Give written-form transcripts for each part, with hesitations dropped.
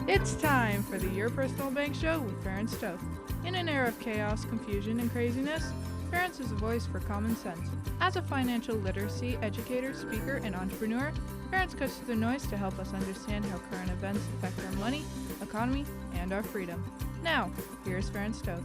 It's time for the Your Personal Bank Show with Ferenc. In an era of chaos, confusion, and craziness, Ferenc is a voice for common sense. As a financial literacy educator, speaker, and entrepreneur, Ferenc cuts through the noise to help us understand how current events affect our money, economy, and our freedom. Now, here's Ferenc.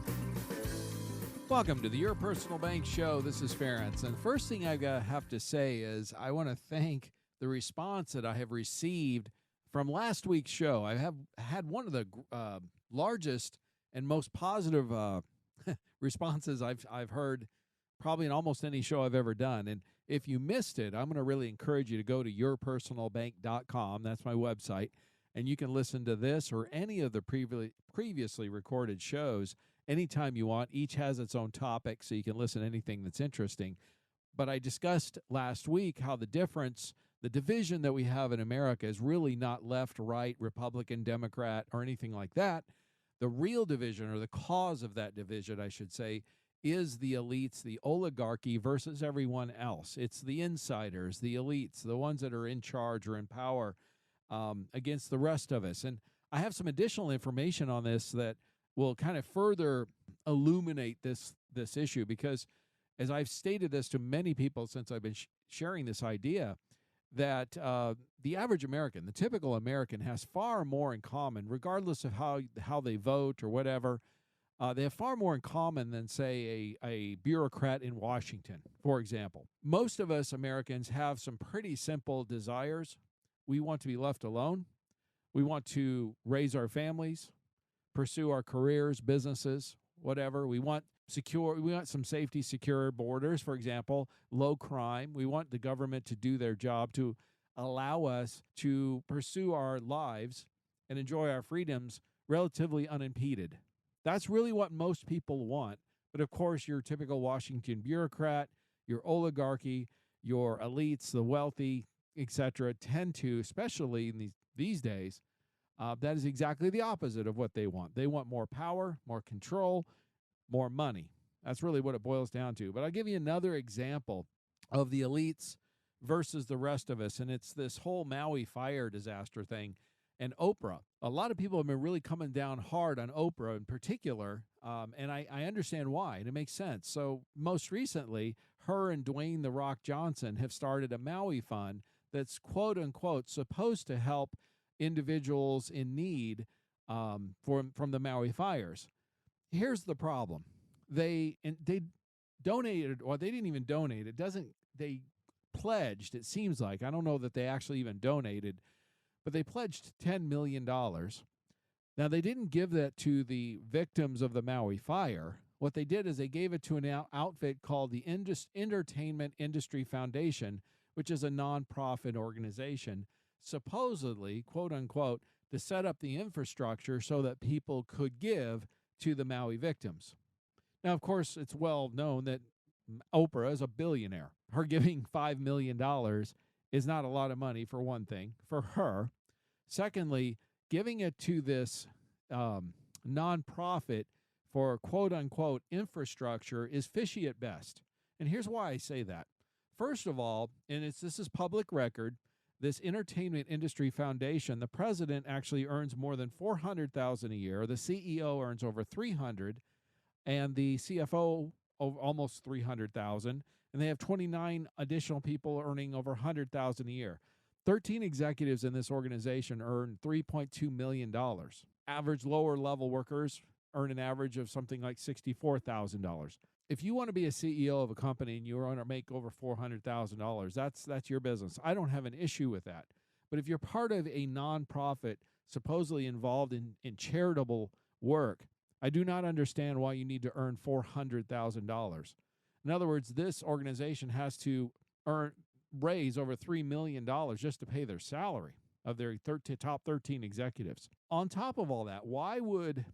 Welcome to the Your Personal Bank Show. This is Ferenc. And the first thing I have to say is I want to thank the response that I have received from last week's show. I have had one of the largest and most positive responses I've heard probably in almost any show I've ever done. And if you missed it, I'm going to really encourage you to go to yourpersonalbank.com. That's my website. And you can listen to this or any of the previously recorded shows anytime you want. Each has its own topic, so you can listen to anything that's interesting. But I discussed last week how the division that we have in America is really not left, right, Republican, Democrat, or anything like that. The real division, or the cause of that division, I should say, is the elites, the oligarchy versus everyone else. It's the insiders, the elites, the ones that are in charge or in power against the rest of us. And I have some additional information on this that will kind of further illuminate this issue, because as I've stated this to many people since I've been sharing this idea, that the average American, the typical American, has far more in common, regardless of how they vote or whatever. They have far more in common than, say, a bureaucrat in Washington, for example. Most of us Americans have some pretty simple desires. We want to be left alone. We want to raise our families, pursue our careers, businesses, whatever. We want some safety, secure borders, for example, low crime. We want the government to do their job to allow us to pursue our lives and enjoy our freedoms relatively unimpeded. That's really what most people want. But of course, your typical Washington bureaucrat, your oligarchy, your elites, the wealthy, etc., tend to, especially in these days, that is exactly the opposite of what they want. They want more power, more control, more money. That's really what it boils down to. But I'll give you another example of the elites versus the rest of us, and it's this whole Maui fire disaster thing and Oprah. A lot of people have been really coming down hard on Oprah in particular, and I understand why, and it makes sense. So most recently, her and Dwayne "The Rock" Johnson have started a Maui fund that's quote-unquote supposed to help individuals in need from the Maui fires. Here's the problem. They donated, or they didn't even donate. They pledged, it seems like. I don't know that they actually even donated, but they pledged $10 million. Now, they didn't give that to the victims of the Maui fire. What they did is they gave it to an outfit called the Entertainment Industry Foundation, which is a nonprofit organization, supposedly, quote unquote, to set up the infrastructure so that people could give to the Maui victims. Now, of course, it's well known that Oprah is a billionaire. Her giving $5 million is not a lot of money, for one thing, for her. Secondly, giving it to this nonprofit for quote-unquote infrastructure is fishy at best. And here's why I say that. First of all, and this is public record, this Entertainment Industry Foundation, the president actually earns more than $400,000 a year. The CEO earns over $300,000, and the CFO almost $300,000. And they have 29 additional people earning over $100,000 a year. 13 executives in this organization earn $3.2 million. Average lower level workers earn an average of something like $64,000. If you want to be a CEO of a company and you want to make over $400,000, that's your business. I don't have an issue with that. But if you're part of a nonprofit supposedly involved in charitable work, I do not understand why you need to earn $400,000. In other words, this organization has to raise over $3 million just to pay their salary of their top 13 executives. On top of all that, why would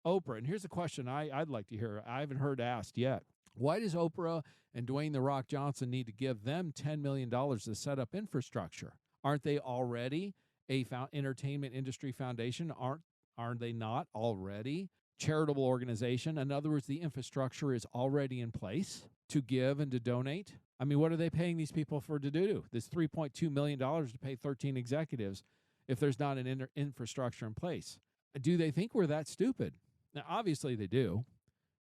Oprah, and here's a question I'd like to hear, I haven't heard asked yet. Why does Oprah and Dwayne "The Rock" Johnson need to give them $10 million to set up infrastructure? Aren't they already a entertainment industry foundation? Aren't they not already charitable organization? In other words, the infrastructure is already in place to give and to donate. I mean, what are they paying these people to do? This $3.2 million to pay 13 executives if there's not an infrastructure in place. Do they think we're that stupid? Now, obviously they do,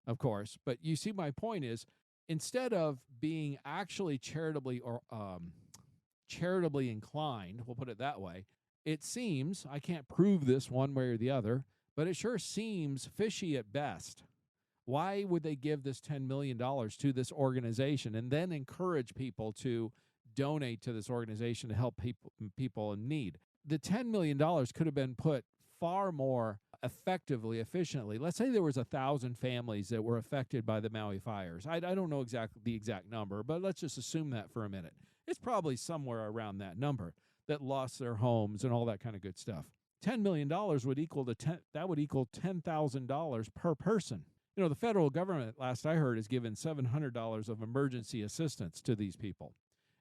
of course, but you see my point is, instead of being actually charitably inclined, we'll put it that way, it seems, I can't prove this one way or the other, but it sure seems fishy at best. Why would they give this $10 million to this organization and then encourage people to donate to this organization to help people in need? The $10 million could have been put far more effectively, efficiently. Let's say there was 1,000 families that were affected by the Maui fires. I don't know the exact number, but let's just assume that for a minute. It's probably somewhere around that number that lost their homes and all that kind of good stuff. $10 million would equal $10,000 per person. You know, the federal government, last I heard, has given $700 of emergency assistance to these people.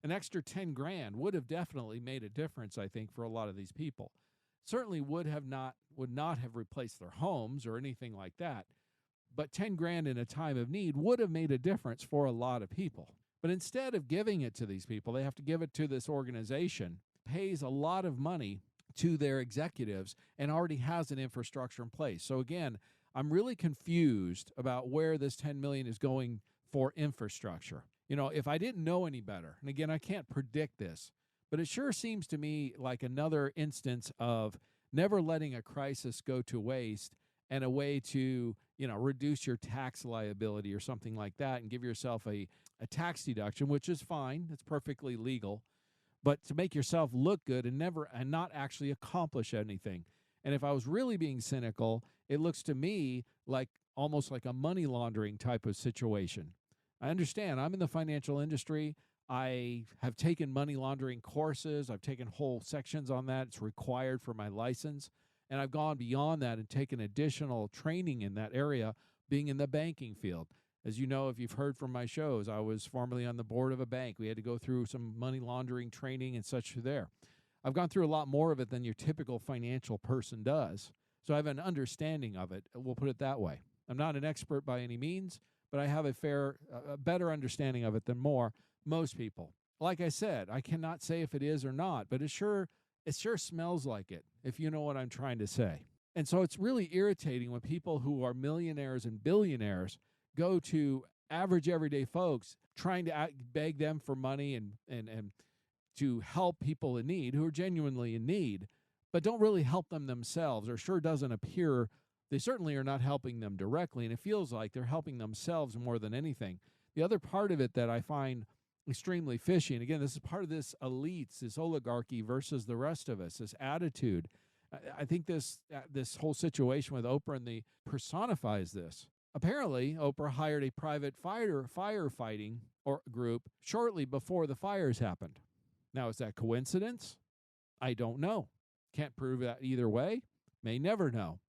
An extra 10 grand would have definitely made a difference, I think, for a lot of these people. Certainly would not have replaced their homes or anything like that, but 10 grand in a time of need would have made a difference for a lot of people. But instead of giving it to these people, they have to give it to this organization, pays a lot of money to their executives, and already has an infrastructure in place. So again, I'm really confused about where this 10 million is going for infrastructure. You know, if I didn't know any better, and again, I can't predict this, but it sure seems to me like another instance of never letting a crisis go to waste and a way to, reduce your tax liability or something like that and give yourself a tax deduction, which is fine. It's perfectly legal. But to make yourself look good and not actually accomplish anything. And if I was really being cynical, it looks to me like almost like a money laundering type of situation. I understand I'm in the financial industry. I have taken money laundering courses. I've taken whole sections on that. It's required for my license. And I've gone beyond that and taken additional training in that area, being in the banking field. As you know, if you've heard from my shows, I was formerly on the board of a bank. We had to go through some money laundering training and such there. I've gone through a lot more of it than your typical financial person does. So I have an understanding of it. We'll put it that way. I'm not an expert by any means, but I have a better understanding of it than most people. Like I said, I cannot say if it is or not, but it sure smells like it, if you know what I'm trying to say. And so it's really irritating when people who are millionaires and billionaires go to average everyday folks trying to beg them for money and to help people in need who are genuinely in need, but don't really help them themselves, or sure doesn't appear. They certainly are not helping them directly, and it feels like they're helping themselves more than anything. The other part of it that I find extremely fishy, and again, this is part of this elites, this oligarchy versus the rest of us, this attitude. I think this whole situation with Oprah and the personifies this. Apparently, Oprah hired a private firefighting group shortly before the fires happened. Now, is that coincidence? I don't know. Can't prove that either way. May never know.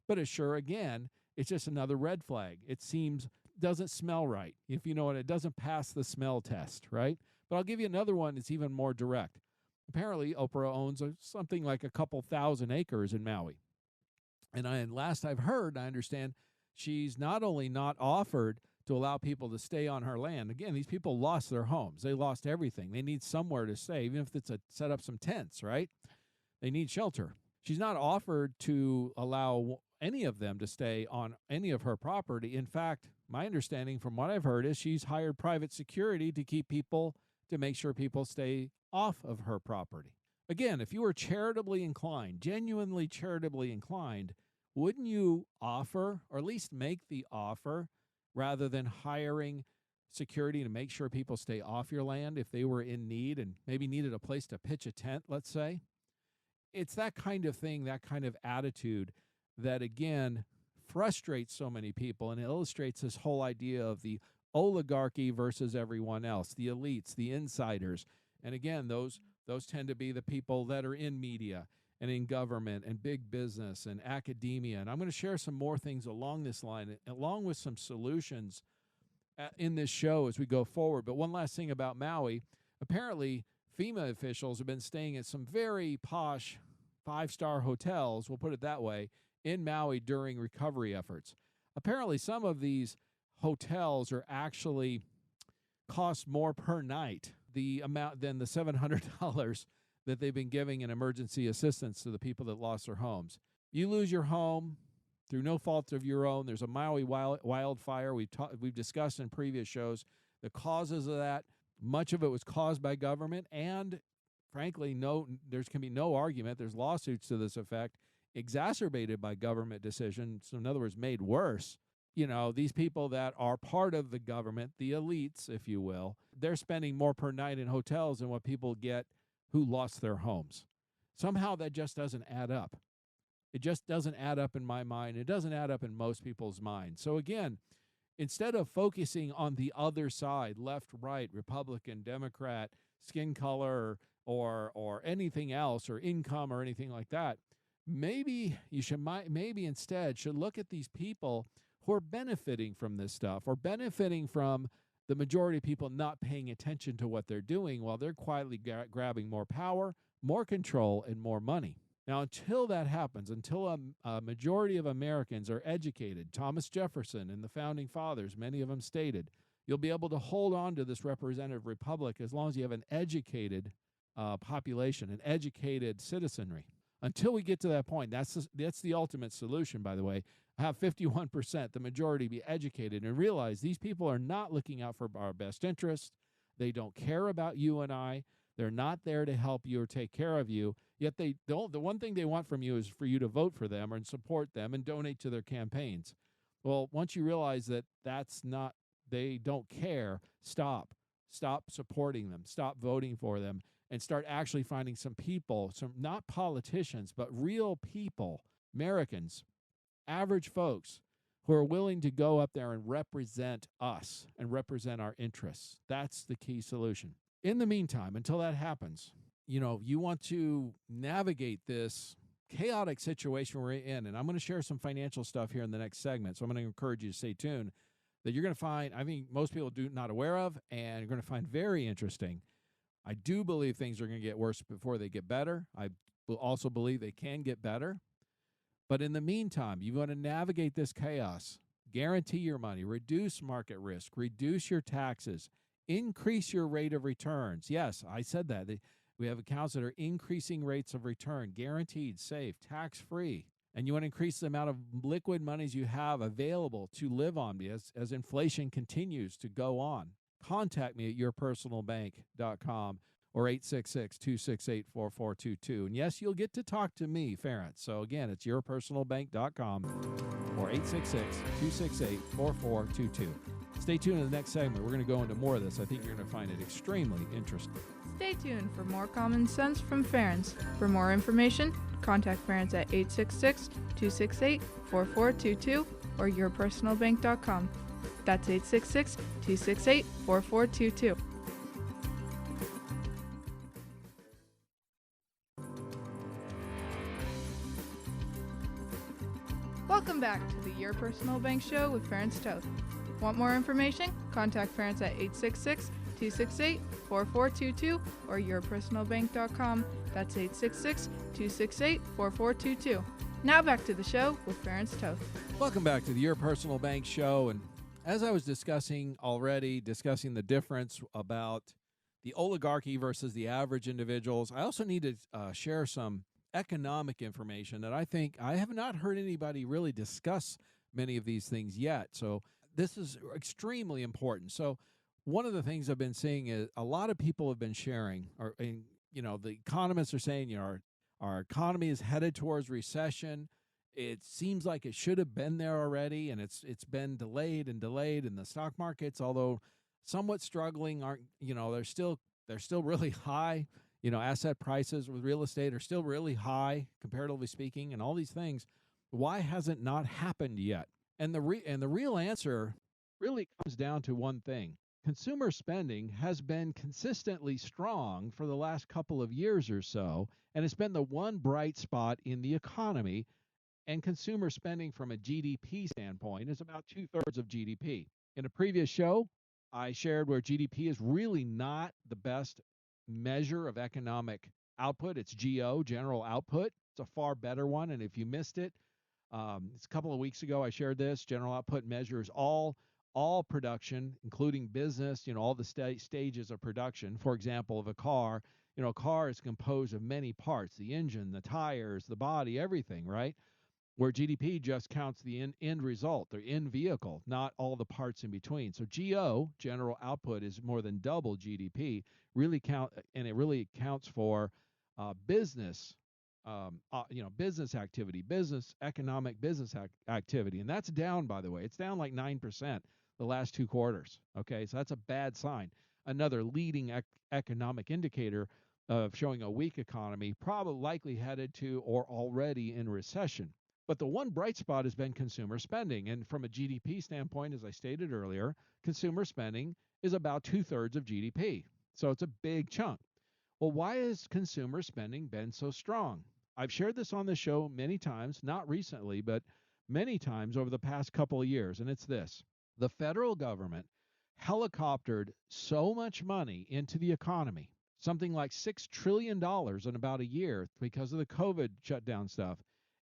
But it's just another red flag. It doesn't smell right. If you know what, it doesn't pass the smell test, right? But I'll give you another one that's even more direct. Apparently, Oprah owns something like a couple thousand acres in Maui. And last I've heard, I understand, she's not only not offered to allow people to stay on her land. Again, these people lost their homes. They lost everything. They need somewhere to stay, even if it's set up some tents, right? They need shelter. She's not offered to allow any of them to stay on any of her property. In fact, my understanding from what I've heard is she's hired private security to make sure people stay off of her property. Again, if you were charitably inclined, genuinely charitably inclined, wouldn't you offer, or at least make the offer, rather than hiring security to make sure people stay off your land if they were in need and maybe needed a place to pitch a tent, let's say? It's that kind of thing, that kind of attitude that, again, frustrates so many people and illustrates this whole idea of the oligarchy versus everyone else, the elites, the insiders. And again, those tend to be the people that are in media and in government and big business and academia. And I'm going to share some more things along this line, along with some solutions in this show as we go forward. But one last thing about Maui. Apparently, FEMA officials have been staying at some very posh 5-star hotels, we'll put it that way, in Maui during recovery efforts. Apparently, some of these hotels are actually cost more per night the amount than the $700 that they've been giving in emergency assistance to the people that lost their homes. You lose your home through no fault of your own. There's a Maui wildfire. We've discussed in previous shows the causes of that. Much of it was caused by government, and frankly, there's can be no argument. There's lawsuits to this effect, exacerbated by government decisions. So in other words, made worse. These people that are part of the government, the elites, if you will, they're spending more per night in hotels than what people get who lost their homes. Somehow that just doesn't add up. It just doesn't add up in my mind. It doesn't add up in most people's minds. So again, instead of focusing on the other side, left, right, Republican, Democrat, skin color, or anything else, or income or anything like that, maybe instead should look at these people who are benefiting from this stuff, or benefiting from the majority of people not paying attention to what they're doing while they're quietly grabbing more power, more control, and more money. Now, until that happens, until a majority of Americans are educated, Thomas Jefferson and the Founding Fathers, many of them stated, you'll be able to hold on to this representative republic as long as you have an educated population, an educated citizenry. Until we get to that point, that's the ultimate solution, by the way. Have 51%, the majority, be educated and realize these people are not looking out for our best interest. They don't care about you and I. They're not there to help you or take care of you. Yet the one thing they want from you is for you to vote for them and support them and donate to their campaigns. Well, once you realize that they don't care, stop supporting them, stop voting for them, and start actually finding some people, not politicians, but real people, Americans, average folks who are willing to go up there and represent us and represent our interests. That's the key solution. In the meantime, until that happens, you want to navigate this chaotic situation we're in, and I'm going to share some financial stuff here in the next segment, so I'm going to encourage you to stay tuned, that you're going to find, I think most people do not aware of, and you're going to find very interesting. I do believe things are going to get worse before they get better. I will also believe they can get better. But in the meantime, you want to navigate this chaos, guarantee your money, reduce market risk, reduce your taxes, increase your rate of returns. Yes, I said that. We have accounts that are increasing rates of return, guaranteed, safe, tax-free. And you want to increase the amount of liquid monies you have available to live on as inflation continues to go on. Contact me at yourpersonalbank.com or 866-268-4422. And yes, you'll get to talk to me, Ferenc. So again, it's yourpersonalbank.com or 866-268-4422. Stay tuned in the next segment. We're going to go into more of this. I think you're going to find it extremely interesting. Stay tuned for more common sense from Ferenc. For more information, contact Ferenc at 866-268-4422 or yourpersonalbank.com. That's 866-268-4422. Welcome back to the Your Personal Bank Show with Ferenc Toth. Want more information? Contact Ferenc at 866-268-4422 or yourpersonalbank.com. That's 866-268-4422. Now back to the show with Ferenc Toth. Welcome back to the Your Personal Bank Show. And as I was discussing the difference about the oligarchy versus the average individuals, I also need to share some economic information that I think I have not heard anybody really discuss many of these things yet. So this is extremely important. So one of the things I've been seeing is a lot of people have been sharing, the economists are saying, our economy is headed towards recession. It seems like it should have been there already, and it's been delayed. And the stock markets, although somewhat struggling, they're still really high. Asset prices with real estate are still really high, comparatively speaking, and all these things. Why has it not happened yet? And the real answer really comes down to one thing. Consumer spending has been consistently strong for the last couple of years or so, and it's been the one bright spot in the economy. And consumer spending from a GDP standpoint is about 2/3 of GDP. In a previous show, I shared where GDP is really not the best measure of economic output. It's GO, general output. It's a far better one. And if you missed it, it's a couple of weeks ago, I shared this. General output measures all production, including business, all the stages of production. For example, of a car, A car is composed of many parts: the engine, the tires, the body, everything, right? Where GDP just counts the end result, the end vehicle, not all the parts in between. So GO, general output, is more than double GDP. And it really counts for business, business activity, economic business activity, and that's down. By the way, it's down like 9% the last 2 quarters. Okay, so that's a bad sign. Another leading economic indicator of showing a weak economy, probably likely headed to or already in recession. But the one bright spot has been consumer spending. And from a GDP standpoint, as I stated earlier, consumer spending is about 2/3 of GDP. So it's a big chunk. Well, why has consumer spending been so strong? I've shared this on the show many times, not recently, but many times over the past couple of years. And it's this: the federal government helicoptered so much money into the economy, something like $6 trillion in about a year because of the COVID shutdown stuff.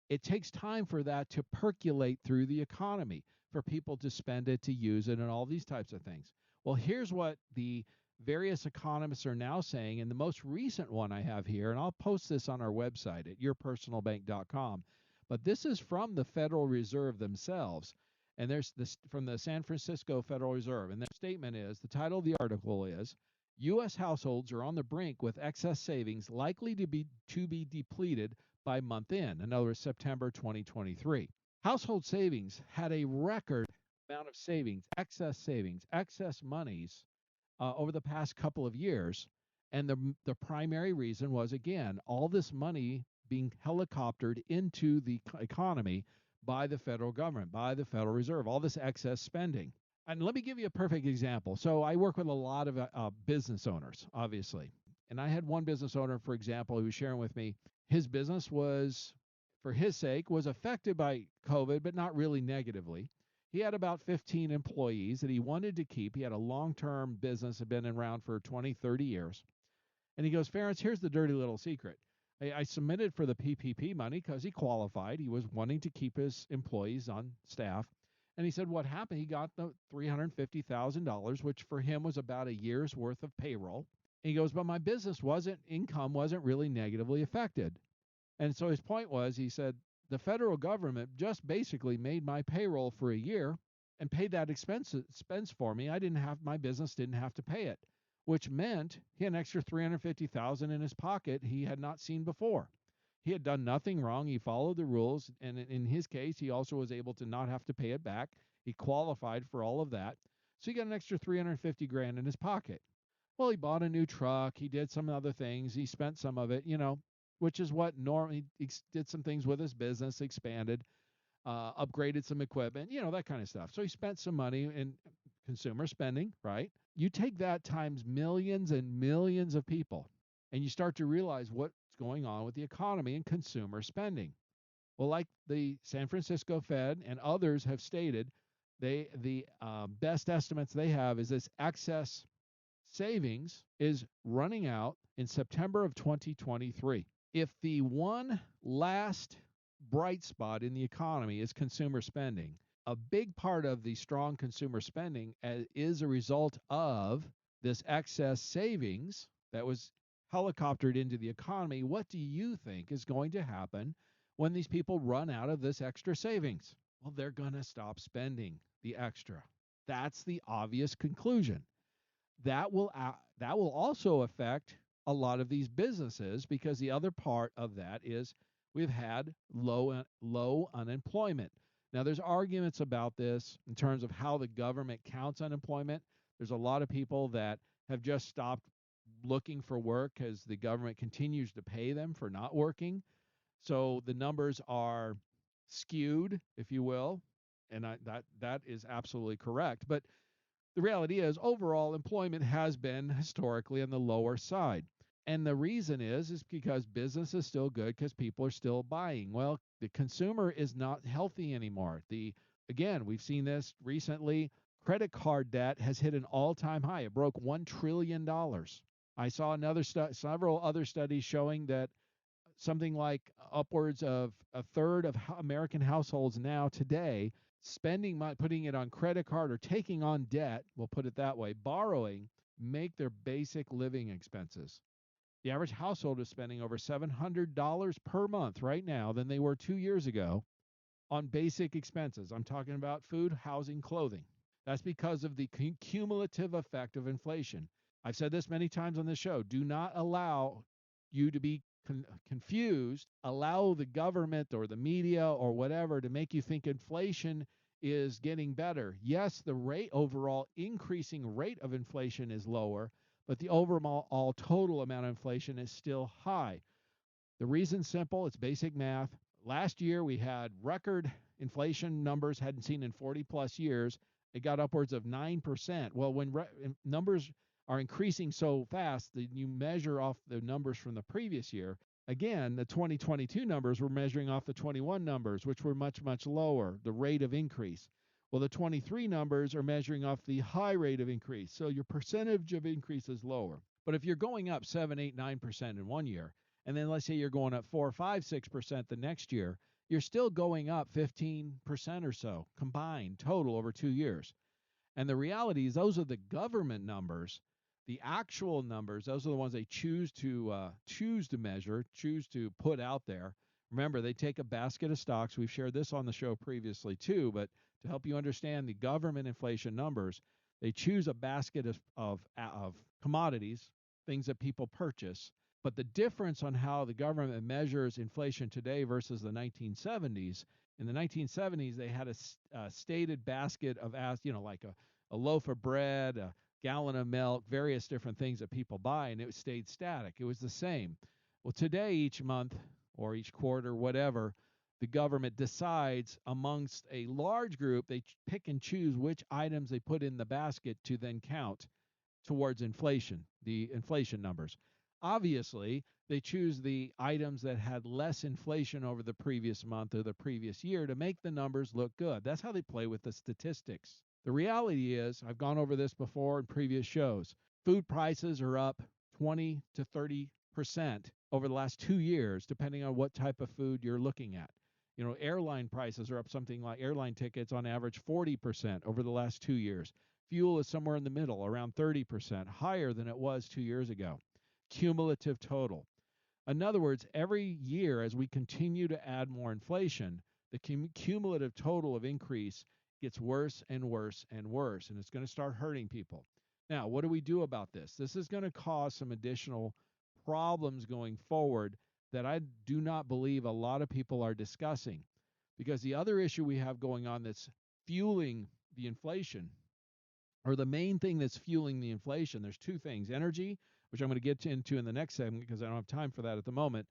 It takes time for that to percolate through the economy, for people to spend it, to use it, and all these types of things. Well, here's what the various economists are now saying, and the most recent one I have here, and I'll post this on our website at yourpersonalbank.com, but this is from the Federal Reserve themselves, and there's this from the San Francisco Federal Reserve, and their statement is, the title of the article is, U.S. households are on the brink with excess savings likely to be depleted by month end, in other words, September 2023. Household savings had a record amount of savings, excess monies over the past couple of years. And the primary reason was, again, all this money being helicoptered into the economy by the federal government, by the Federal Reserve, all this excess spending. And let me give you a perfect example. So I work with a lot of business owners, obviously. And I had one business owner, for example, who was sharing with me, his business was, for his sake, was affected by COVID, but not really negatively. He had about 15 employees that he wanted to keep. He had a long-term business, had been around for 20, 30 years. And he goes, Ferenc, here's the dirty little secret. I submitted for the PPP money because he qualified. He was wanting to keep his employees on staff. And he said what happened, he got the $350,000, which for him was about a year's worth of payroll. And he goes, but my income wasn't really negatively affected. And so his point was, he said, the federal government just basically made my payroll for a year and paid that expense for me. My business didn't have to pay it, which meant he had an extra $350,000 in his pocket he had not seen before. He had done nothing wrong. He followed the rules. And in his case, he also was able to not have to pay it back. He qualified for all of that. So he got an extra $350,000 in his pocket. Well, he bought a new truck. He did some other things. He spent some of it, which is what normally he did some things with his business, expanded, upgraded some equipment, that kind of stuff. So he spent some money in consumer spending, right? You take that times millions and millions of people, and you start to realize what's going on with the economy and consumer spending. Well, like the San Francisco Fed and others have stated, the best estimates they have is this excess savings is running out in September of 2023. If the one last bright spot in the economy is consumer spending, a big part of the strong consumer spending is a result of this excess savings that was helicoptered into the economy. What do you think is going to happen when these people run out of this extra savings? Well, they're going to stop spending the extra. That's the obvious conclusion. That will also affect a lot of these businesses, because the other part of that is we've had low unemployment. Now, there's arguments about this in terms of how the government counts unemployment. There's a lot of people that have just stopped looking for work because the government continues to pay them for not working. So the numbers are skewed, if you will, and that is absolutely correct. But the reality is, overall, employment has been historically on the lower side. And the reason is because business is still good because people are still buying. Well, the consumer is not healthy anymore. Again, we've seen this recently. Credit card debt has hit an all-time high. It broke $1 trillion. I saw several other studies showing that something like upwards of a third of American households now today spending money, putting it on credit card or taking on debt, we'll put it that way, borrowing, make their basic living expenses. The average household is spending over $700 per month right now than they were 2 years ago on basic expenses. I'm talking about food, housing, clothing. That's because of the cumulative effect of inflation. I've said this many times on this show. Do not allow you to be confused. Allow the government or the media or whatever to make you think inflation is getting better. Yes, the overall increasing rate of inflation is lower, but the overall total amount of inflation is still high. The reason's simple. It's basic math. Last year, we had record inflation numbers hadn't seen in 40 plus years. It got upwards of 9%. Well, when numbers are increasing so fast that you measure off the numbers from the previous year, again, the 2022 numbers were measuring off the 21 numbers, which were much, much lower, the rate of increase. Well, the 23 numbers are measuring off the high rate of increase. So your percentage of increase is lower. But if you're going up 7, 8, 9% in one year, and then let's say you're going up 4, 5, 6% the next year, you're still going up 15% or so combined total over 2 years. And the reality is those are the government numbers. The actual numbers, those are the ones they choose to measure, choose to put out there. Remember, they take a basket of stocks. We've shared this on the show previously too, but to help you understand the government inflation numbers, they choose a basket of commodities, things that people purchase. But the difference on how the government measures inflation today versus the 1970s, in the 1970s, they had a stated basket of, like a loaf of bread, a gallon of milk, various different things that people buy, and it stayed static. It was the same. Well, today, each month or each quarter, whatever, the government decides amongst a large group, they pick and choose which items they put in the basket to then count towards inflation, the inflation numbers. Obviously, they choose the items that had less inflation over the previous month or the previous year to make the numbers look good. That's how they play with the statistics. The reality is, I've gone over this before in previous shows, food prices are up 20 to 30% over the last 2 years, depending on what type of food you're looking at. Airline prices are up something like airline tickets on average 40% over the last 2 years. Fuel is somewhere in the middle, around 30%, higher than it was 2 years ago. Cumulative total. In other words, every year as we continue to add more inflation, the cumulative total of increase gets worse and worse and worse, and it's going to start hurting people. Now, what do we do about this? This is going to cause some additional problems going forward that I do not believe a lot of people are discussing, because the other issue we have going on that's fueling the inflation, or the main thing that's fueling the inflation, there's two things: energy, which I'm going to get into in the next segment because I don't have time for that at the moment,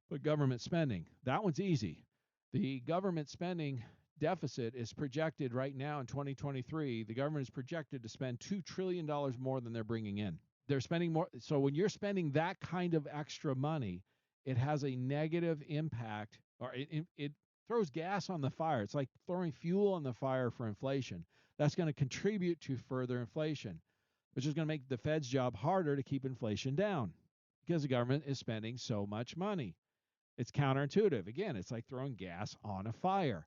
but government spending. That one's easy. The government spending deficit is projected right now in 2023. The government is projected to spend $2 trillion more than they're bringing in. They're spending more. So when you're spending that kind of extra money, it has a negative impact, or it throws gas on the fire. It's like throwing fuel on the fire for inflation. That's going to contribute to further inflation, which is going to make the Fed's job harder to keep inflation down because the government is spending so much money. It's counterintuitive. Again, it's like throwing gas on a fire.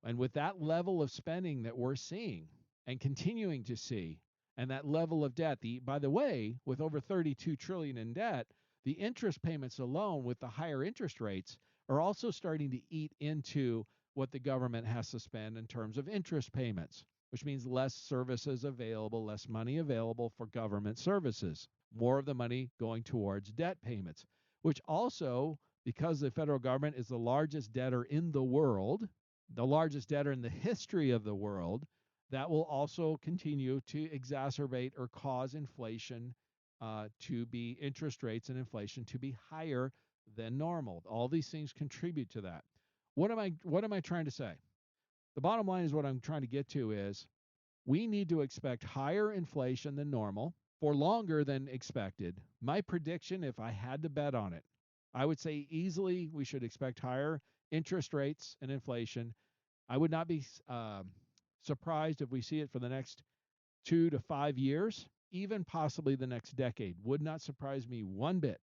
And with that level of spending that we're seeing and continuing to see, and that level of debt, by the way, with over $32 trillion in debt, the interest payments alone with the higher interest rates are also starting to eat into what the government has to spend in terms of interest payments, which means less services available, less money available for government services, more of the money going towards debt payments, which also, because the federal government is the largest debtor in the world, the largest debtor in the history of the world, that will also continue to exacerbate or cause inflation to be, interest rates and inflation to be higher than normal. All these things contribute to that. What am I trying to say? The bottom line is, what I'm trying to get to is, we need to expect higher inflation than normal for longer than expected. My prediction, if I had to bet on it, I would say easily we should expect higher interest rates and inflation. I would not be surprised if we see it for the next 2 to 5 years, even possibly the next decade. Would not surprise me one bit.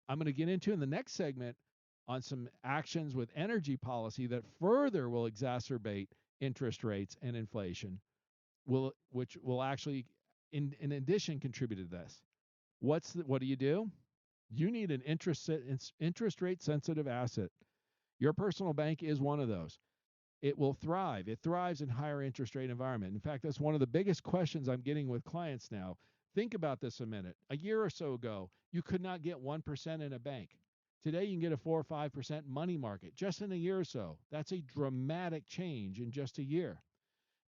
I'm going to get into in the next segment on some actions with energy policy that further will exacerbate interest rates and inflation, which will actually, in addition, contribute to this. What do you do? You need an interest rate sensitive asset. Your personal bank is one of those. It will thrive. It thrives in higher interest rate environment. In fact, that's one of the biggest questions I'm getting with clients now. Think about this a minute. A year or so ago, you could not get 1% in a bank. Today, you can get a 4 or 5% money market just in a year or so. That's a dramatic change in just a year.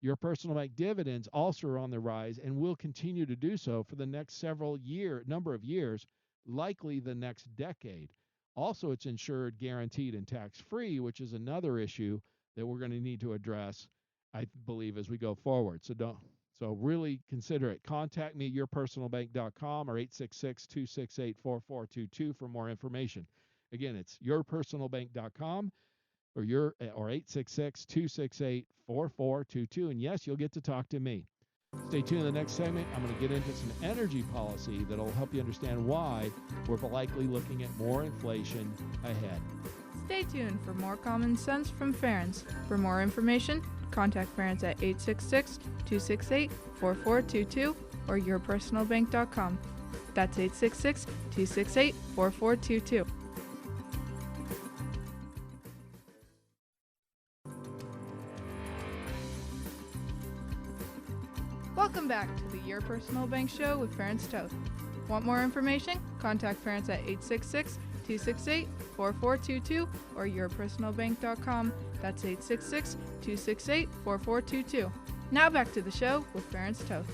Your personal bank dividends also are on the rise and will continue to do so for the next number of years, likely the next decade. Also, it's insured, guaranteed, and tax-free, which is another issue that we're going to need to address, I believe, as we go forward. So really consider it. Contact me at yourpersonalbank.com or 866-268-4422 for more information. Again, it's yourpersonalbank.com or 866-268-4422. And yes, you'll get to talk to me. Stay tuned in the next segment. I'm going to get into some energy policy that'll help you understand why we're likely looking at more inflation ahead. Stay tuned for more common sense from Ferenc. For more information, contact Ferenc at 866-268-4422 or yourpersonalbank.com. That's 866-268-4422. Welcome back to the Your Personal Bank Show with Ferenc Toth. Want more information? Contact Ferenc at 866-268-4422 or yourpersonalbank.com. That's 866-268-4422. Now back to the show with Ferenc Toth.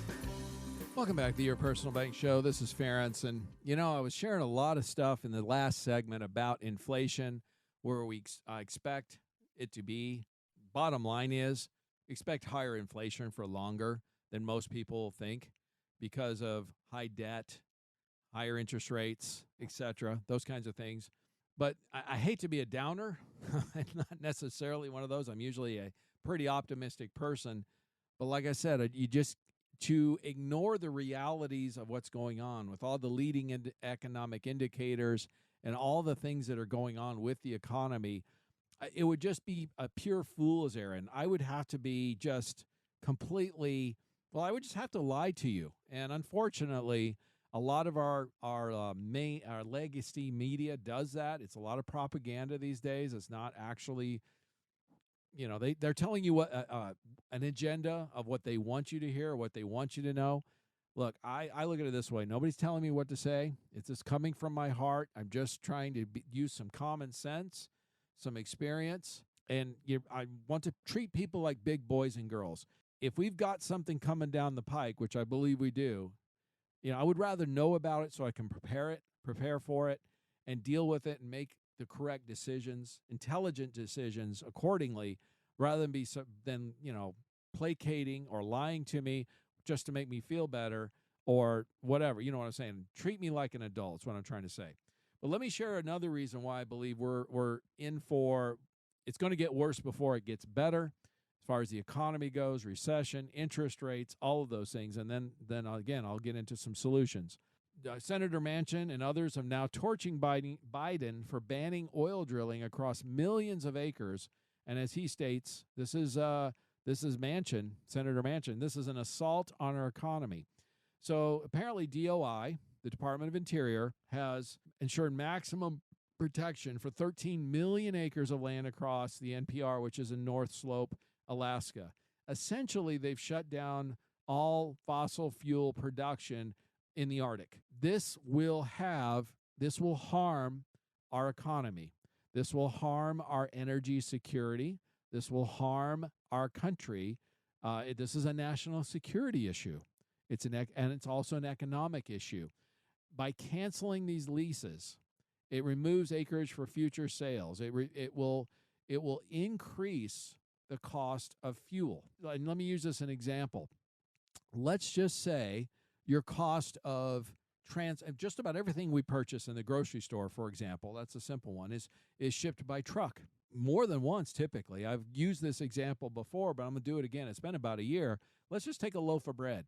Welcome back to Your Personal Bank Show. This is Ferenc, and I was sharing a lot of stuff in the last segment about inflation, where I expect it to be. Bottom line is, expect higher inflation for longer than most people think because of high debt, higher interest rates, etc., those kinds of things. But I hate to be a downer. I'm not necessarily one of those. I'm usually a pretty optimistic person. But like I said, to ignore the realities of what's going on with all the leading economic indicators and all the things that are going on with the economy, it would just be a pure fool's errand. I would have to be just completely, I would just have to lie to you. And unfortunately, a lot of our legacy media does that. It's a lot of propaganda these days. It's not actually, they're telling you what an agenda of what they want you to hear, what they want you to know. Look, I look at it this way. Nobody's telling me what to say. It's just coming from my heart. I'm just trying to use some common sense, some experience, and I want to treat people like big boys and girls. If we've got something coming down the pike, which I believe we do, I would rather know about it so I can prepare for it, and deal with it and make the correct decisions, intelligent decisions accordingly, rather than placating or lying to me just to make me feel better or whatever. You know what I'm saying? Treat me like an adult is what I'm trying to say. But let me share another reason why I believe we're in for, it's going to get worse before it gets better. As far as the economy goes, recession, interest rates, all of those things. And then again, I'll get into some solutions. Senator Manchin and others are now torching Biden for banning oil drilling across millions of acres. And as he states, this is Manchin, Senator Manchin, this is an assault on our economy. So apparently DOI, the Department of Interior, has ensured maximum protection for 13 million acres of land across the NPR, which is in North Slope, Alaska. Essentially, they've shut down all fossil fuel production in the Arctic. This will harm our economy. This will harm our energy security. This will harm our country. This is a national security issue. And it's also an economic issue. By canceling these leases, it removes acreage for future sales. It will increase the cost of fuel. And let me use this as an example. Let's just say your cost of just about everything we purchase in the grocery store, for example, that's a simple one, is shipped by truck. More than once, typically. I've used this example before, but I'm going to do it again. It's been about a year. Let's just take a loaf of bread.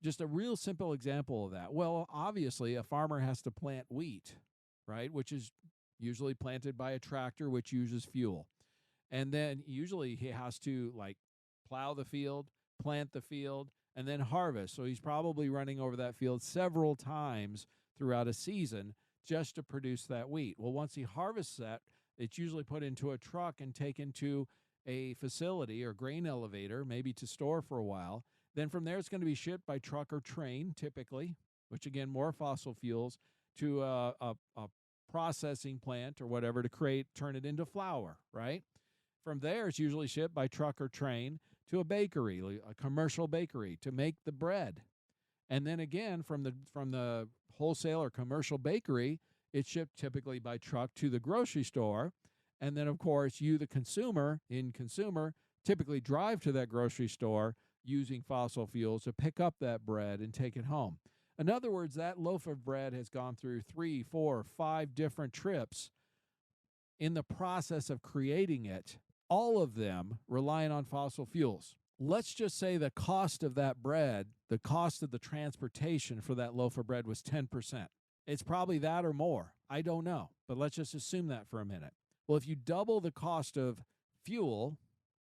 Just a real simple example of that. Well, obviously, a farmer has to plant wheat, right, which is usually planted by a tractor, which uses fuel. And then usually he has to plow the field, plant the field, and then harvest. So he's probably running over that field several times throughout a season just to produce that wheat. Well, once he harvests that, it's usually put into a truck and taken to a facility or grain elevator, maybe to store for a while. Then from there, it's going to be shipped by truck or train, typically, which again, more fossil fuels, to a processing plant or whatever to turn it into flour, right? From there, it's usually shipped by truck or train to a bakery, a commercial bakery, to make the bread. And then again, from the wholesale or commercial bakery, it's shipped typically by truck to the grocery store. And then, of course, you, the consumer, typically drive to that grocery store using fossil fuels to pick up that bread and take it home. In other words, that loaf of bread has gone through 3, 4, 5 different trips in the process of creating it, all of them relying on fossil fuels. Let's just say the cost of that bread, the cost of the transportation for that loaf of bread was 10%. It's probably that or more. I don't know, but let's just assume that for a minute. Well, if you double the cost of fuel,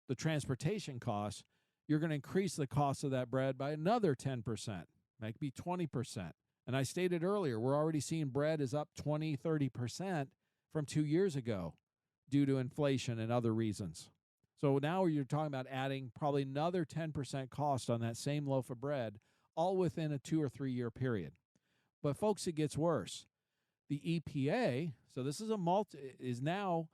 the transportation cost, you're going to increase the cost of that bread by another 10%, maybe 20%. And I stated earlier, we're already seeing bread is up 20, 30% from 2 years ago due to inflation and other reasons. So now you're talking about adding probably another 10% cost on that same loaf of bread, all within a 2 or 3 year period. But folks, it gets worse. The EPA, so this is is now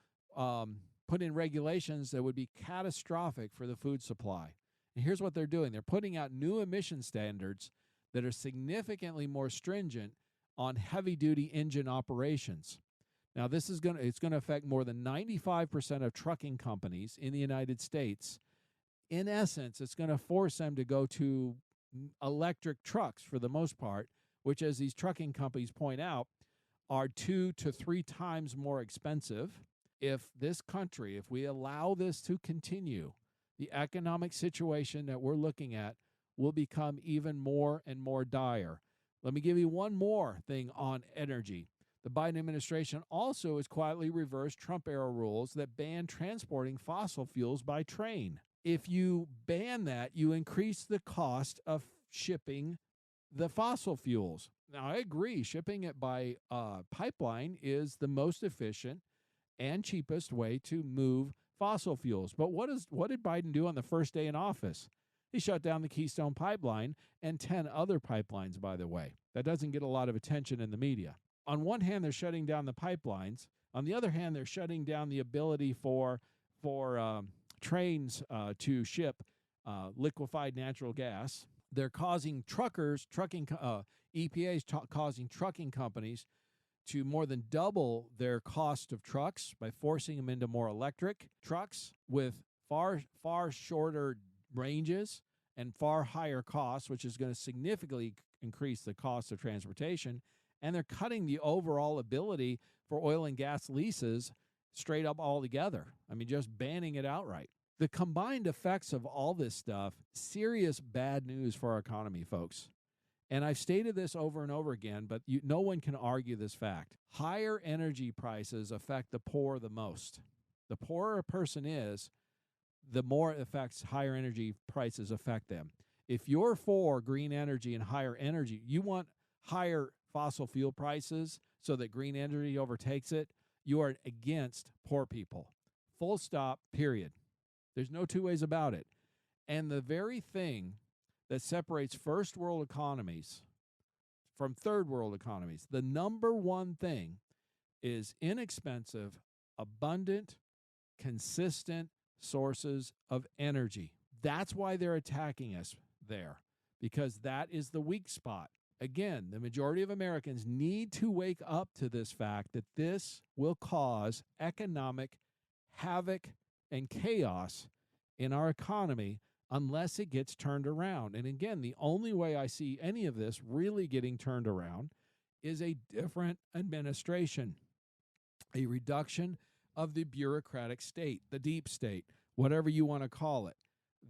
put in regulations that would be catastrophic for the food supply. And here's what they're doing. They're putting out new emission standards that are significantly more stringent on heavy-duty engine operations. Now, it's going to affect more than 95% of trucking companies in the United States. In essence, it's going to force them to go to electric trucks for the most part, which, as these trucking companies point out, are 2 to 3 times more expensive. If we allow this to continue, the economic situation that we're looking at will become even more and more dire. Let me give you one more thing on energy. The Biden administration also has quietly reversed Trump-era rules that ban transporting fossil fuels by train. If you ban that, you increase the cost of shipping the fossil fuels. Now, I agree, shipping it by pipeline is the most efficient and cheapest way to move fossil fuels. But what did Biden do on the first day in office? He shut down the Keystone Pipeline and 10 other pipelines, by the way. That doesn't get a lot of attention in the media. On one hand, they're shutting down the pipelines. On the other hand, they're shutting down the ability for trains to ship liquefied natural gas. They're causing EPA is causing trucking companies to more than double their cost of trucks by forcing them into more electric trucks with far shorter ranges and far higher costs, which is going to significantly increase the cost of transportation. And they're cutting the overall ability for oil and gas leases straight up altogether. I mean, just banning it outright. The combined effects of all this stuff, serious bad news for our economy, folks. And I've stated this over and over again, but no one can argue this fact. Higher energy prices affect the poor the most. The poorer a person is, the more it affects higher energy prices affect them. If you're for green energy and higher energy, you want higher fossil fuel prices so that green energy overtakes it, you are against poor people. Full stop, period. There's no two ways about it. And the very thing that separates first world economies from third world economies, the number one thing is inexpensive, abundant, consistent sources of energy. That's why they're attacking us there, because that is the weak spot. Again, the majority of Americans need to wake up to this fact that this will cause economic havoc and chaos in our economy unless it gets turned around. And again, the only way I see any of this really getting turned around is a different administration, a reduction of the bureaucratic state, the deep state, whatever you want to call it.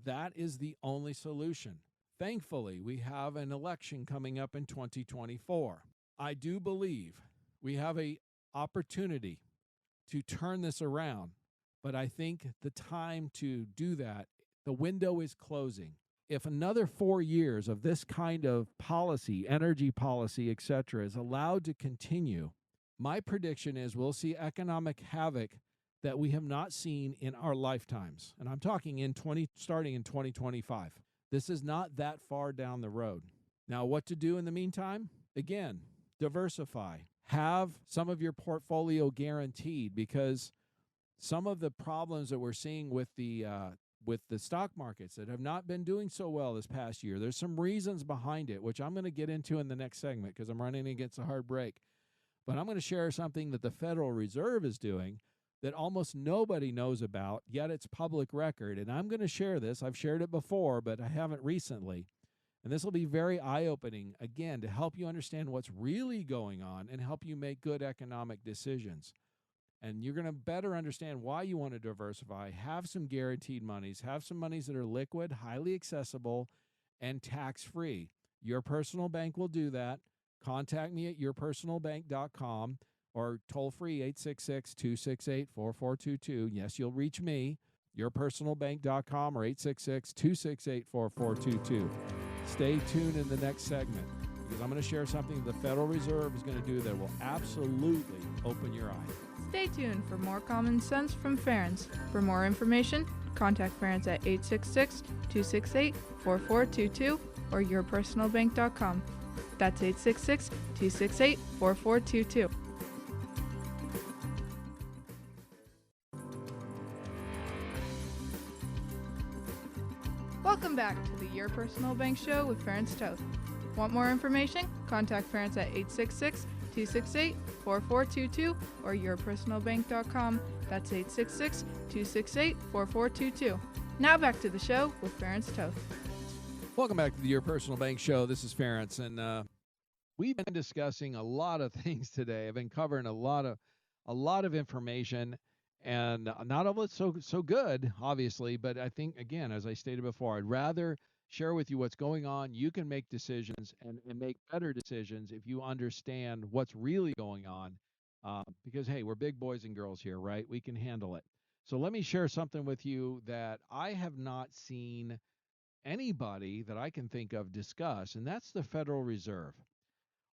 That is the only solution. Thankfully, we have an election coming up in 2024. I do believe we have an opportunity to turn this around, but I think the time to do that, the window is closing. If another 4 years of this kind of policy, energy policy, etc., is allowed to continue, My prediction is we'll see economic havoc that we have not seen in our lifetimes. And I'm talking starting in 2025. This is not that far down the road. Now, what to do in the meantime? Again, diversify. Have some of your portfolio guaranteed, because some of the problems that we're seeing with the stock markets that have not been doing so well this past year, there's some reasons behind it, which I'm going to get into in the next segment because I'm running against a hard break. But I'm going to share something that the Federal Reserve is doing that almost nobody knows about, yet it's public record. And I'm going to share this. I've shared it before, but I haven't recently. And this will be very eye-opening, again, to help you understand what's really going on and help you make good economic decisions. And you're going to better understand why you want to diversify, have some guaranteed monies, have some monies that are liquid, highly accessible, and tax-free. Your personal bank will do that. Contact me at yourpersonalbank.com or toll-free 866-268-4422. Yes, you'll reach me, yourpersonalbank.com or 866-268-4422. Stay tuned in the next segment because I'm going to share something the Federal Reserve is going to do that will absolutely open your eyes. Stay tuned for more common sense from Ferenc. For more information, contact Ferenc at 866-268-4422 or yourpersonalbank.com. That's 866-268-4422. Welcome back to the Your Personal Bank Show with Ferenc Toth. Want more information? Contact Ferenc at 866-268-4422 or yourpersonalbank.com. That's 866-268-4422. Now back to the show with Ferenc Toth. Welcome back to the Your Personal Bank Show. This is Ferenc, and we've been discussing a lot of things today. I've been covering a lot of information, and not all of it's so good, obviously. But I think, again, as I stated before, I'd rather share with you what's going on. You can make decisions and make better decisions if you understand what's really going on. Because hey, we're big boys and girls here, right? We can handle it. So let me share something with you that I have not seen anybody that I can think of discuss, and that's the Federal Reserve.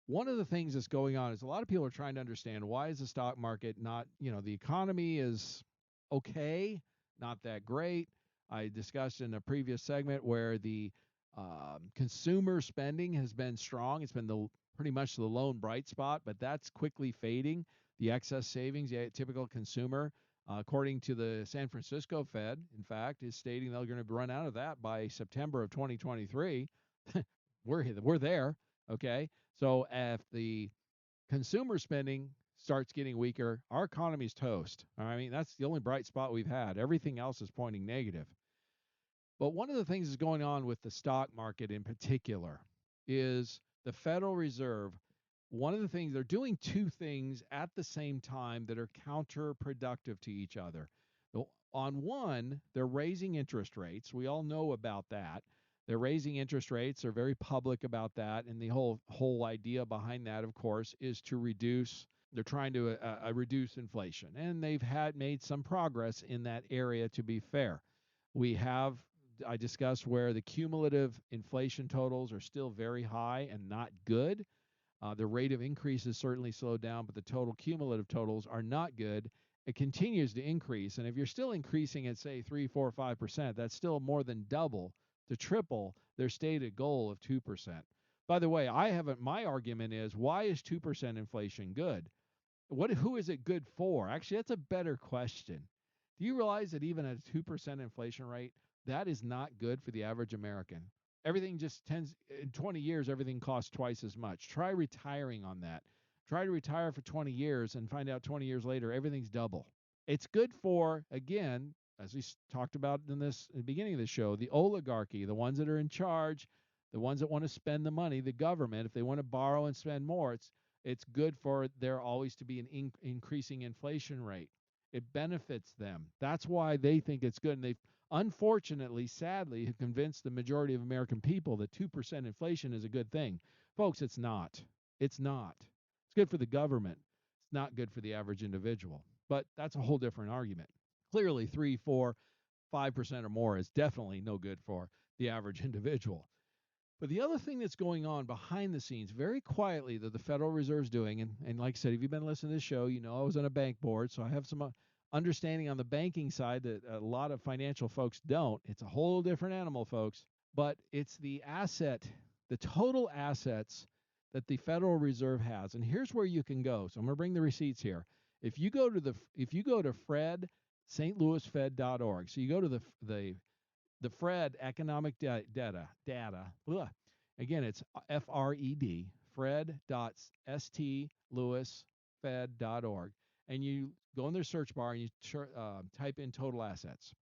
One of the things that's going on is a lot of people are trying to understand, why is the stock market not, the economy is okay, not that great. I discussed in a previous segment where the consumer spending has been strong. It's been pretty much the lone bright spot, but that's quickly fading. The excess savings, the typical consumer, according to the San Francisco Fed, in fact, is stating they're going to run out of that by September of 2023. We're there, okay? So if the consumer spending starts getting weaker, our economy's toast. I mean, that's the only bright spot we've had. Everything else is pointing negative. But one of the things that's going on with the stock market in particular is the Federal Reserve. One of the things, they're doing two things at the same time that are counterproductive to each other. On one, they're raising interest rates. We all know about that. They're raising interest rates. They're very public about that. And the whole idea behind that, of course, is to reduce. They're trying to reduce inflation. And they've made some progress in that area, to be fair. I discussed where the cumulative inflation totals are still very high and not good. The rate of increase has certainly slowed down, but the total cumulative totals are not good. It continues to increase. And if you're still increasing at, say, 3, 4, 5%, that's still more than double to triple their stated goal of 2%. By the way, my argument is, why is 2% inflation good? Who is it good for? Actually, that's a better question. Do you realize that even at a 2% inflation rate, that is not good for the average American? Everything just tends, in 20 years, everything costs twice as much. Try retiring on that. Try to retire for 20 years and find out 20 years later, everything's double. It's good for, again, as we talked about in the beginning of the show, the oligarchy, the ones that are in charge, the ones that want to spend the money, the government. If they want to borrow and spend more, it's good for there always to be an increasing inflation rate. It benefits them. That's why they think it's good. And they've unfortunately, sadly, have convinced the majority of American people that 2% inflation is a good thing. Folks, it's not. It's not. It's good for the government. It's not good for the average individual. But that's a whole different argument. Clearly, 3, 4, 5% or more is definitely no good for the average individual. But the other thing that's going on behind the scenes, very quietly, that the Federal Reserve's doing, and like I said, if you've been listening to this show, you know I was on a bank board, so I have some understanding on the banking side that a lot of financial folks don't. It's a whole different animal, folks. But it's the total assets that the Federal Reserve has. And here's where you can go. So I'm going to bring the receipts here. If you go to Fred, stlouisfed.org. So you go to the Fred economic data. Ugh. Again, it's FRED, fred.stlouisfed.org. And you go in their search bar and you type in total assets.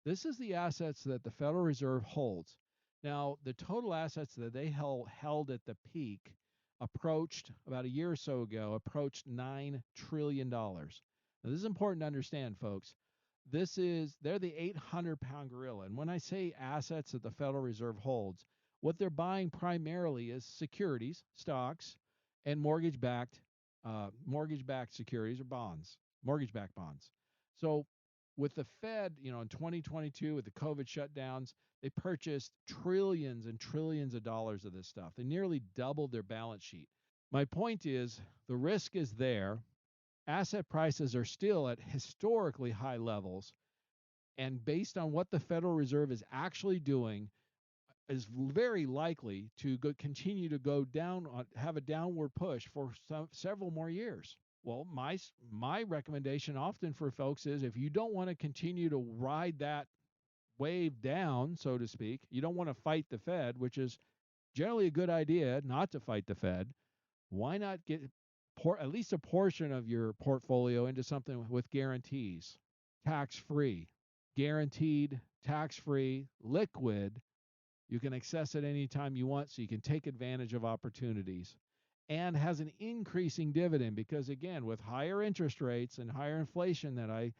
This is the assets that the Federal Reserve holds. Now, the total assets that they held at the peak approached, about a year or so ago, approached $9 trillion. Now, this is important to understand, folks. They're the 800-pound gorilla. And when I say assets that the Federal Reserve holds, what they're buying primarily is securities, stocks, and mortgage-backed securities or bonds, mortgage-backed bonds. So with the Fed, in 2022, with the COVID shutdowns, they purchased trillions and trillions of dollars of this stuff. They nearly doubled their balance sheet. My point is, the risk is there. Asset prices are still at historically high levels. And based on what the Federal Reserve is actually doing, is very likely to continue to go down, have a downward push for several more years. Well, my recommendation often for folks is, if you don't want to continue to ride that wave down, so to speak, you don't want to fight the Fed, which is generally a good idea not to fight the Fed, why not get at least a portion of your portfolio into something with guarantees, tax-free, guaranteed, tax-free, liquid. You can access it anytime you want, so you can take advantage of opportunities, and has an increasing dividend, because again, with higher interest rates and higher inflation that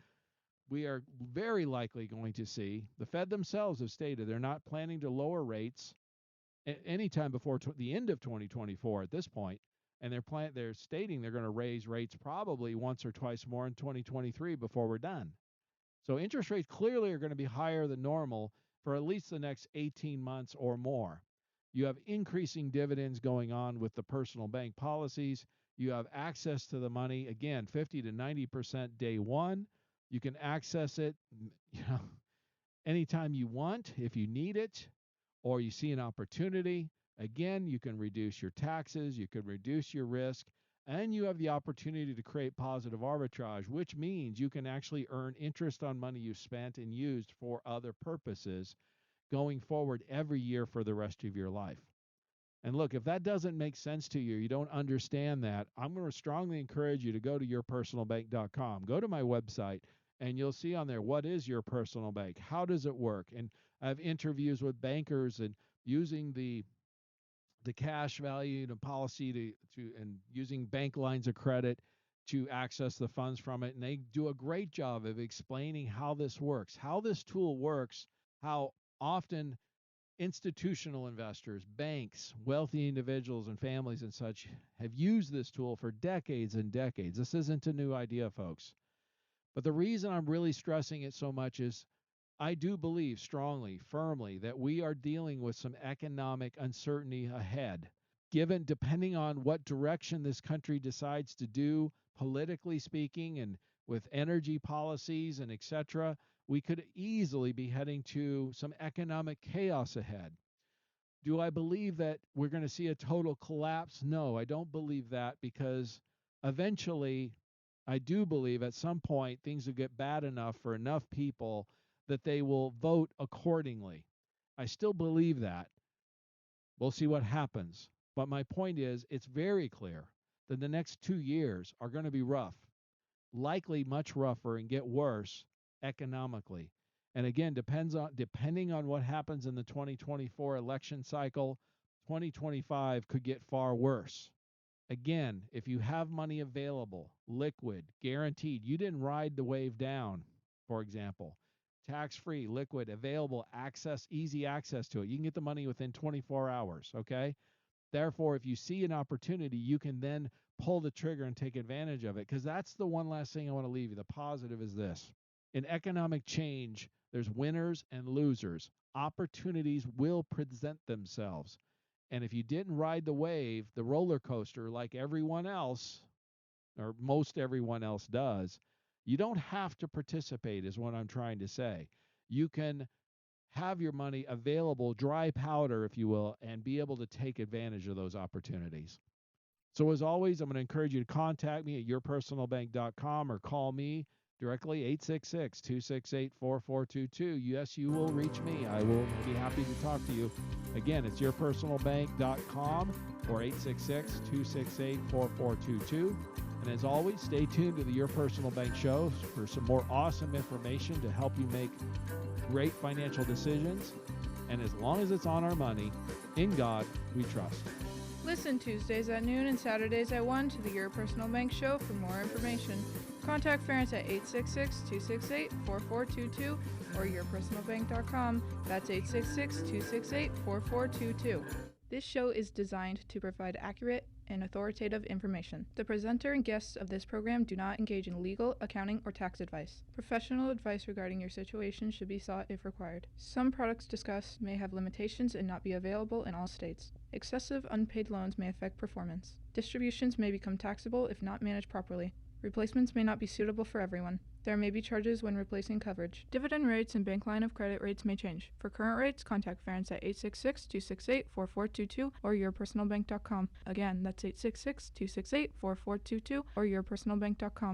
we are very likely going to see, the Fed themselves have stated they're not planning to lower rates anytime before the end of 2024 at this point, and they're stating they're going to raise rates probably once or twice more in 2023 before we're done. So interest rates clearly are going to be higher than normal for at least the next 18 months or more. You have increasing dividends going on with the personal bank policies. You have access to the money, again, 50 to 90% day one. You can access it, anytime you want if you need it, or you see an opportunity. Again, you can reduce your taxes, you can reduce your risk, and you have the opportunity to create positive arbitrage, which means you can actually earn interest on money you spent and used for other purposes going forward every year for the rest of your life. And look, if that doesn't make sense to you, you don't understand that, I'm going to strongly encourage you to go to yourpersonalbank.com. Go to my website, and you'll see on there, what is your personal bank? How does it work? And I have interviews with bankers and using the cash value and policy and using bank lines of credit to access the funds from it. And they do a great job of explaining how this works, how this tool works, how often institutional investors, banks, wealthy individuals and families and such have used this tool for decades and decades. This isn't a new idea, folks. But the reason I'm really stressing it so much is I do believe strongly, firmly, that we are dealing with some economic uncertainty ahead. Depending on what direction this country decides to do, politically speaking, and with energy policies and et cetera, we could easily be heading to some economic chaos ahead. Do I believe that we're going to see a total collapse? No, I don't believe that, because eventually, I do believe at some point things will get bad enough for enough people that they will vote accordingly. I still believe that. We'll see what happens. But my point is, it's very clear that the next 2 years are going to be rough, likely much rougher, and get worse economically. And again, depending on what happens in the 2024 election cycle, 2025 could get far worse. Again, if you have money available, liquid, guaranteed, you didn't ride the wave down, for example, tax-free, liquid, available, easy access to it. You can get the money within 24 hours, okay? Therefore, if you see an opportunity, you can then pull the trigger and take advantage of it, because that's the one last thing I want to leave you. The positive is this. In economic change, there's winners and losers. Opportunities will present themselves. And if you didn't ride the wave, the roller coaster, like everyone else, or most everyone else does, you don't have to participate, is what I'm trying to say. You can have your money available, dry powder, if you will, and be able to take advantage of those opportunities. So as always, I'm going to encourage you to contact me at yourpersonalbank.com or call me directly, 866-268-4422. Yes, you will reach me. I will be happy to talk to you. Again, it's yourpersonalbank.com or 866-268-4422. And as always, stay tuned to the Your Personal Bank Show for some more awesome information to help you make great financial decisions. And as long as it's on our money, in God we trust. Listen Tuesdays at noon and Saturdays at 1 to the Your Personal Bank Show for more information. Contact Ferenc at 866-268-4422 or yourpersonalbank.com. That's 866-268-4422. This show is designed to provide accurate and authoritative information. The presenter and guests of this program do not engage in legal, accounting, or tax advice. Professional advice regarding your situation should be sought if required. Some products discussed may have limitations and not be available in all states. Excessive unpaid loans may affect performance. Distributions may become taxable if not managed properly. Replacements may not be suitable for everyone. There may be charges when replacing coverage. Dividend rates and bank line of credit rates may change. For current rates, contact Ferenc at 866-268-4422 or yourpersonalbank.com. Again, that's 866-268-4422 or yourpersonalbank.com.